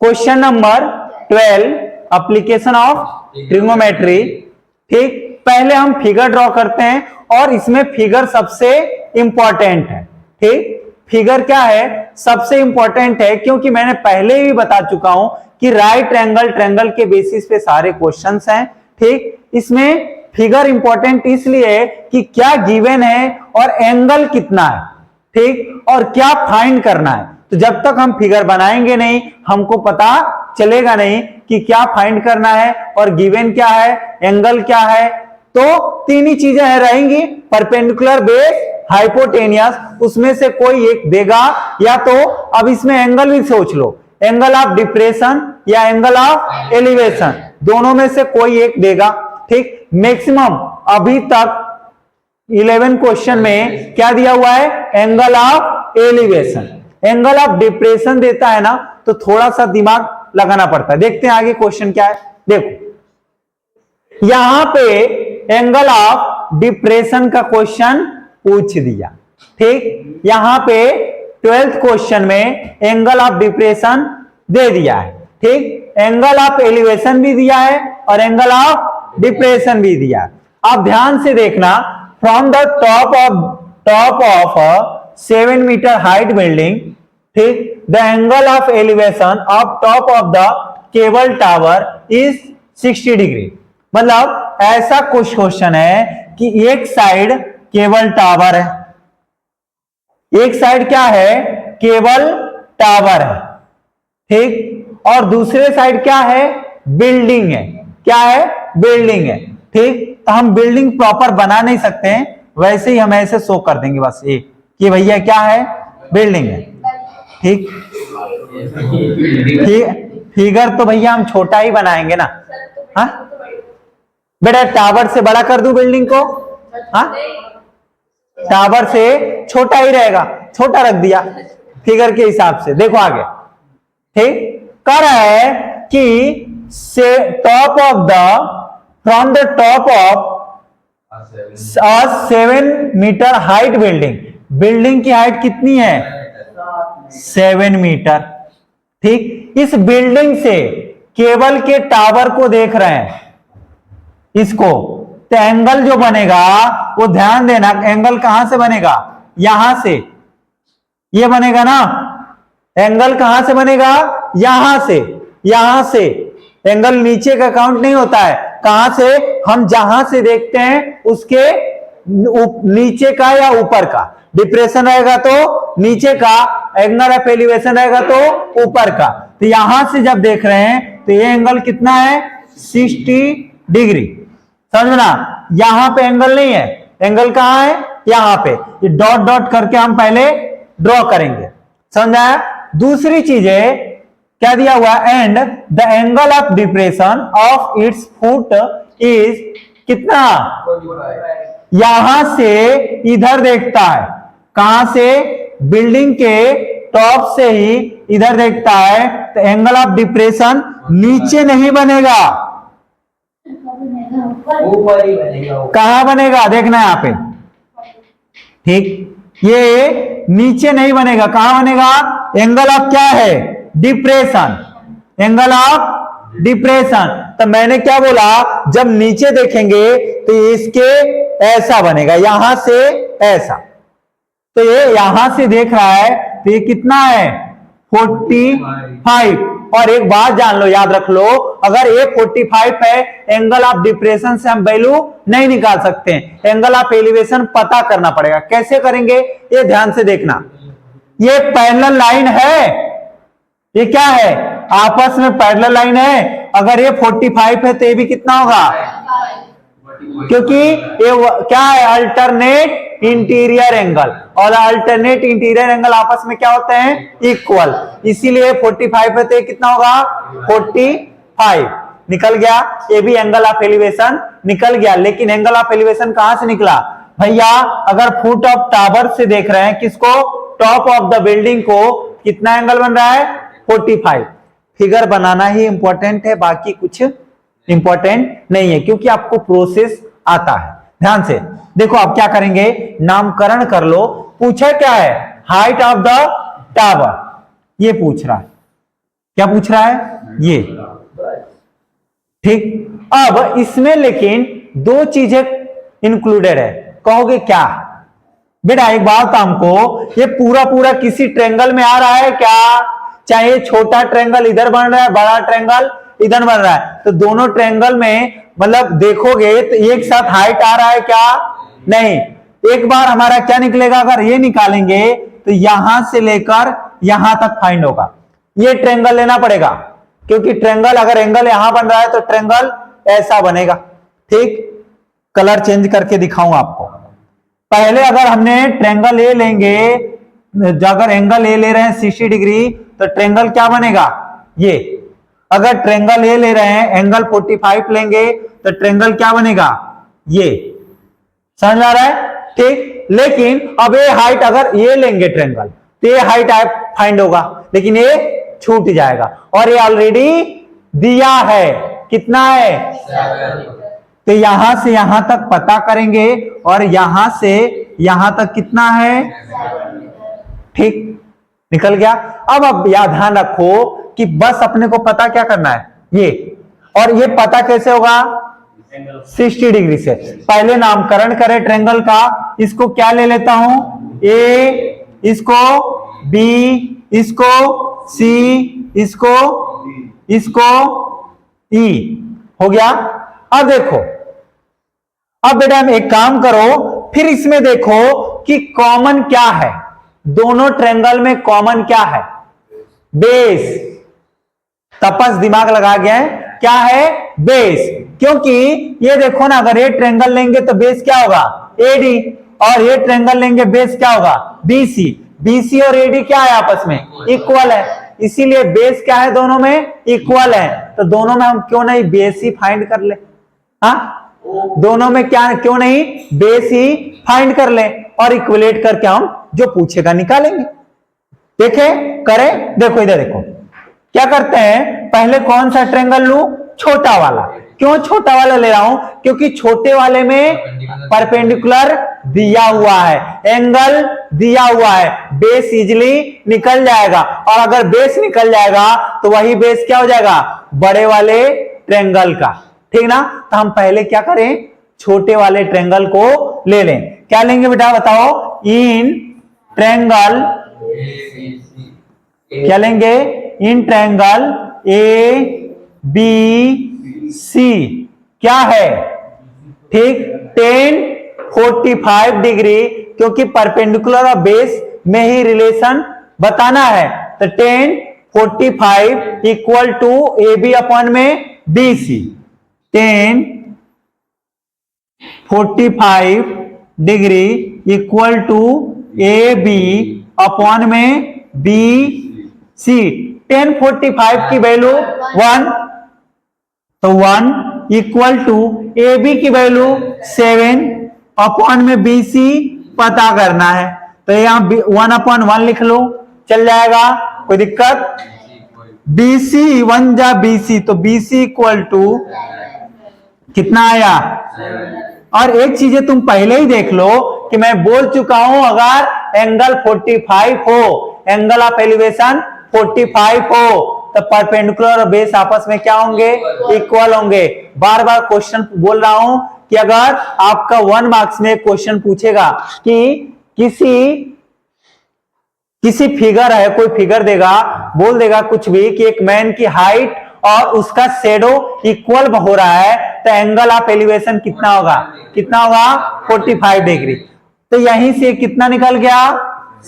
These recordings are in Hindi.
Question number 12 application of trigonometry. ठीक, पहले हम फिगर ड्रॉ करते हैं और इसमें फिगर सबसे इंपॉर्टेंट है। ठीक, फिगर क्या है, सबसे इंपॉर्टेंट है, क्योंकि मैंने पहले भी बता चुका हूं कि राइट एंगल ट्रायंगल के बेसिस पे सारे क्वेश्चंस हैं। ठीक, इसमें फिगर इंपॉर्टेंट इसलिए है कि क्या गिवन है और एंगल कितना है। ठीक, और क्या फाइंड करना है। तो जब तक हम फिगर बनाएंगे नहीं, हमको पता चलेगा नहीं कि क्या फाइंड करना है और गिवन क्या है, एंगल क्या है। तो तीन ही चीजें रहेंगी, परपेंडिकुलर, बेस, हाइपोटेनियस, उसमें से कोई एक देगा। या तो अब इसमें एंगल भी सोच लो, एंगल ऑफ डिप्रेशन या एंगल ऑफ एलिवेशन, दोनों में से कोई एक देगा। ठीक, मैक्सिमम अभी तक 11 क्वेश्चन में क्या दिया हुआ है, angle of elevation. Angle of depression देता है ना, तो थोड़ा सा दिमाग लगाना पड़ता है। देखते हैं आगे क्वेश्चन क्या है। देखो यहां पे एंगल ऑफ डिप्रेशन का क्वेश्चन पूछ दिया। ठीक, यहां पे 12th क्वेश्चन में एंगल ऑफ डिप्रेशन दे दिया है। ठीक, एंगल ऑफ एलिवेशन भी दिया है और एंगल ऑफ डिप्रेशन भी दिया है। आप ध्यान से देखना, from the top of 7 metre height building, ठीक, the angle of elevation of top of the cable tower is 60 degree. मतलब ऐसा कुछ क्वेश्चन है कि एक साइड केबल टावर है, एक साइड क्या है, केबल टावर है। ठीक, और दूसरे साइड क्या है, बिल्डिंग है। क्या है, बिल्डिंग है। ठीक, तो हम बिल्डिंग प्रॉपर बना नहीं सकते हैं, वैसे ही हम ऐसे शो कर देंगे बस ये कि भैया क्या है, बिल्डिंग है। ठीक, फिगर तो भैया हम छोटा ही बनाएंगे ना। हाँ बेटा, टावर से बड़ा कर दूं बिल्डिंग को? हाँ, टावर से छोटा ही रहेगा, छोटा रख दिया फिगर के हिसाब से। देखो आगे, ठीक, कह रहा है कि से top of the, from the top of 7 metre height building, building की हाइट कितनी है, 7 मीटर। ठीक, इस बिल्डिंग से केबल के टावर को देख रहे हैं, इसको, तो एंगल जो बनेगा वो ध्यान देना, एंगल कहां से बनेगा, यहां से, ये बनेगा ना। एंगल कहां से बनेगा, यहां से। यहां से एंगल नीचे का काउंट नहीं होता है, कहां से, हम जहां से देखते हैं उसके नीचे का या ऊपर का। डिप्रेशन रहेगा तो नीचे का, एंगल ऑफ एलिवेशन रहेगा तो ऊपर का। तो यहां से जब देख रहे हैं तो ये एंगल कितना है, 60 डिग्री। समझना, यहां पे एंगल नहीं है, एंगल कहां है, यहां पे। ये डॉट डॉट करके हम पहले ड्रॉ करेंगे, समझा। दूसरी चीज है, क्या दिया हुआ, and the angle of depression of its foot is कितना, यहां से इधर देखता है, कहां से, बिल्डिंग के टॉप से ही इधर देखता है, तो एंगल ऑफ डिप्रेशन नीचे नहीं बनेगा, ऊपर ही बनेगा। कहां बनेगा, देखना है यहां पे। ठीक, ये नीचे नहीं बनेगा, कहां बनेगा, एंगल ऑफ क्या है, डिप्रेशन, एंगल ऑफ डिप्रेशन। तो मैंने क्या बोला, जब नीचे देखेंगे तो इसके ऐसा बनेगा, यहां से ऐसा। तो ये यहां से देख रहा है तो ये कितना है, 45। और एक बात जान लो, याद रख लो, अगर ये 45 है, एंगल ऑफ डिप्रेशन से हम वैल्यू नहीं निकाल सकते हैं, एंगल ऑफ एलिवेशन पता करना पड़ेगा। कैसे करेंगे, ये ध्यान से देखना। ये पैरेलल लाइन है, ये क्या है, आपस में पैरेलल लाइन है। अगर ये 45 है तो ये भी कितना होगा, क्योंकि ये क्या है, अल्टरनेट इंटीरियर एंगल, और अल्टरनेट इंटीरियर एंगल आपस में क्या होते हैं, इक्वल। इसीलिए 45 है तो ये कितना होगा, 45 निकल गया। ये भी एंगल ऑफ एलिवेशन निकल गया। लेकिन एंगल ऑफ एलिवेशन कहां से निकला भैया, अगर फुट ऑफ टावर से देख रहे हैं, किसको, टॉप ऑफ द बिल्डिंग को, कितना एंगल बन रहा है, 45। फिगर बनाना ही इंपॉर्टेंट है, बाकी कुछ इंपॉर्टेंट नहीं है, क्योंकि आपको प्रोसेस आता है। ध्यान से देखो, आप क्या करेंगे, नामकरण कर लो। पूछा क्या है, हाइट ऑफ द टावर, ये पूछ रहा है। क्या पूछ रहा है ये, ठीक। अब इसमें लेकिन दो चीजें इंक्लूडेड है, कहोगे क्या? बेटा एक बात हमको, ये पूरा पूरा किसी ट्रेंगल में आ रहा है क्या? चाहे छोटा ट्रेंगल इधर बन रहा है, बड़ा ट्रेंगल इधर बन रहा है, तो दोनों ट्रेंगल में मतलब देखोगे तो एक साथ हाइट आ रहा है क्या? नहीं। एक बार हमारा क्या निकलेगा, अगर ये निकालेंगे तो यहां से लेकर यहां तक फाइंड होगा। ये ट्रेंगल लेना पड़ेगा, क्योंकि ट्रेंगल अगर एंगल यहां बन रहा है तो ट्रेंगल ऐसा बनेगा, ठीक। कलर चेंज करके दिखाऊं आपको। पहले अगर हमने ट्रेंगल ए लेंगे, अगर एंगल ए ले रहे हैं 60 डिग्री, तो ट्रेंगल क्या बनेगा? ये। अगर ट्रेंगल ए ले रहे हैं, एंगल 45 लेंगे, तो ट्रेंगल क्या बनेगा? ये। समझ आ रहा है? ठीक। लेकिन अब ये हाइट अगर ये लेंगे ट्रेंगल, तो ये हाइट फाइंड होगा, लेकिन ये छूट जाएगा, और ये ऑलरेडी दिया है, कितना है? 7। तो यहां से यहां तक पता करेंगे, और यहां से यहां तक कितना है? 7। ठीक, निकल गया। अब याद ध्यान रखो कि बस अपने को पता क्या करना है, ये। और ये पता कैसे होगा? 60 डिग्री से। पहले नामकरण करें ट्रेंगल का, इसको क्या ले लेता हूं? ए, इसको बी, इसको सी, इसको ई। हो गया। अब देखो, अब बेटा हम एक काम करो, फिर इसमें देखो कि कॉमन क्या है, दोनों ट्रेंगल में कॉमन क्या है? बेस। तपस दिमाग लगा गया है, क्या है? बेस। क्योंकि ये देखो ना, अगर ये ट्रेंगल लेंगे तो बेस क्या होगा? एडी, और ये ट्रेंगल लेंगे बेस क्या होगा? बीसी। बीसी और एडी क्या है? आपस में इक्वल है, इसीलिए बेस क्या है? दोनों में इक्वल है। तो दोनों में हम क्यों नहीं बेस ही फाइंड कर ले? हाँ, दोनों में क्या क्यों नहीं बेस ही फाइंड कर ले, और इक्वलेट करके हम जो पूछेगा निकालेंगे। देखे करें, देखो इधर देखो क्या करते हैं। पहले कौन सा ट्रेंगल लूं? छोटा वाला। क्यों छोटा वाला ले रहा हूं? क्योंकि छोटे वाले में परपेंडिकुलर दिया हुआ है, एंगल दिया हुआ है, बेस इजिली निकल जाएगा, और अगर बेस निकल जाएगा तो वही बेस क्या हो जाएगा? बड़े वाले ट्रेंगल का, ठीक ना। तो हम पहले क्या करें? छोटे वाले ट्रेंगल को ले लें। क्या लेंगे बेटा बताओ? इन ट्रेंगल, क्या लेंगे? In triangle A B C क्या है? ठीक, 10 45 डिग्री, क्योंकि परपेंडिकुलर और बेस में ही रिलेशन बताना है, तो 10 45 equal to A B upon में B C. 10 45 degree equal to A B upon में बी सी। 10 45 की वैल्यू 1, तो 1 इक्वल टू ए बी की वैल्यू 7 अपॉन में बी सी पता करना है, तो यहां 1 अपॉन 1 लिख लो, चल जाएगा, कोई दिक्कत? बी सी 1 जा बी सी, तो बी सी इक्वल टू कितना आया? और एक चीजें तुम पहले ही देख लो कि मैं बोल चुका हूं, अगर एंगल 45 हो, एंगल ऑफ एलिवेशन 45 हो, तो परपेंडिकुलर और बेस आपस में क्या होंगे? इक्वल होंगे। बार बार क्वेश्चन बोल रहा हूं कि अगर आपका 1 मार्क्स में क्वेश्चन पूछेगा कि किसी फिगर है, कोई फिगर देगा, बोल देगा कुछ भी कि एक मैन की हाइट और उसका शेडो इक्वल हो रहा है, तो एंगल ऑफ एलिवेशन कितना होगा? कितना होगा? 45 डिग्री। तो यहीं से कितना निकल गया?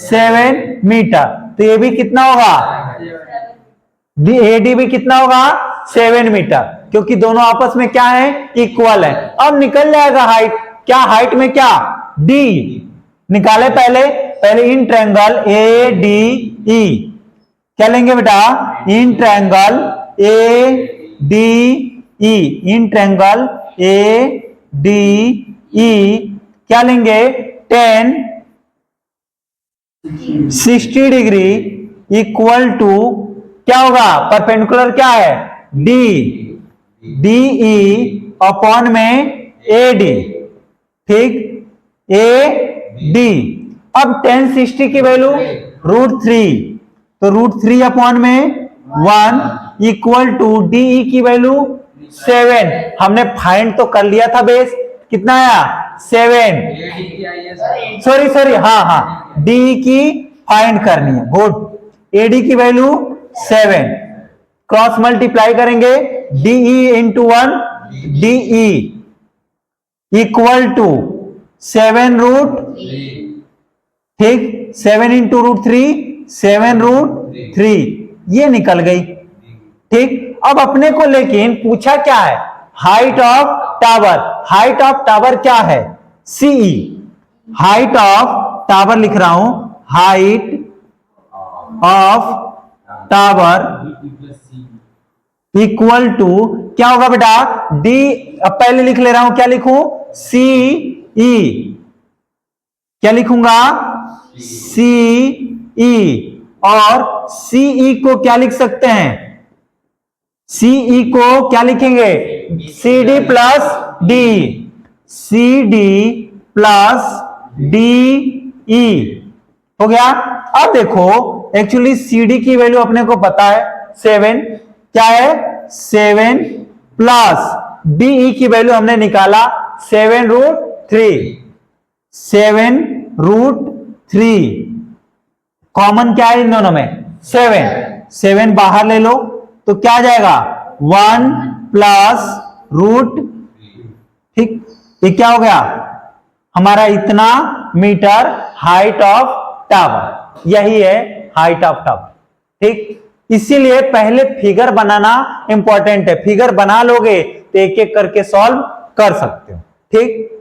7 मीटर। तो ये भी कितना होगा? एडी भी कितना होगा? 7 मीटर, क्योंकि दोनों आपस में क्या है? इक्वल है। अब निकल जाएगा हाइट, क्या हाइट में क्या? डी निकाले। पहले in triangle A D E क्या लेंगे बेटा? In triangle A D E, in triangle A D E क्या लेंगे? 10 60 डिग्री इक्वल टू क्या होगा? परपेंडिकुलर क्या है? डी, डी ई अपॉन में ए डी, ठीक, ए डी। अब 10 60 की वैल्यू √3, तो √3 अपॉन में 1 इक्वल टू डीई की वैल्यू 7। हमने फाइंड तो कर लिया था बेस, कितना आया 7। सॉरी हाँ डी की फाइंड करनी है, गुड। एडी की वैल्यू 7, क्रॉस मल्टीप्लाई करेंगे DE into 1 DE equal to 7√3, ठीक, 7 इंटू √3 7√3, ये निकल गई, ठीक। अब अपने को लेकिन पूछा क्या है, height of tower. Height of tower क्या है, सीई। हाइट ऑफ टावर लिख रहा हूं, height of tower equal to क्या होगा बेटा, डी। अब पहले लिख ले रहा हूं, क्या लिखूं, सीई। क्या लिखूंगा, सीई। और सीई को क्या लिख सकते हैं, सीई को क्या लिखेंगे, CD plus D, CD plus DE हो गया। अब देखो एक्चुअली CD की वैल्यू अपने को पता है 7, क्या है 7 प्लस DE की वैल्यू हमने निकाला 7√3, 7√3, कॉमन क्या है इन दोनों में 7 बाहर ले लो तो क्या आ जाएगा 1 प्लस रूट, ठीक। ये क्या हो गया हमारा, इतना मीटर हाइट ऑफ टावर, यही है हाइट ऑफ टावर, ठीक। इसीलिए पहले फिगर बनाना इंपॉर्टेंट है, फिगर बना लोगे तो एक एक करके सॉल्व कर सकते हो, ठीक।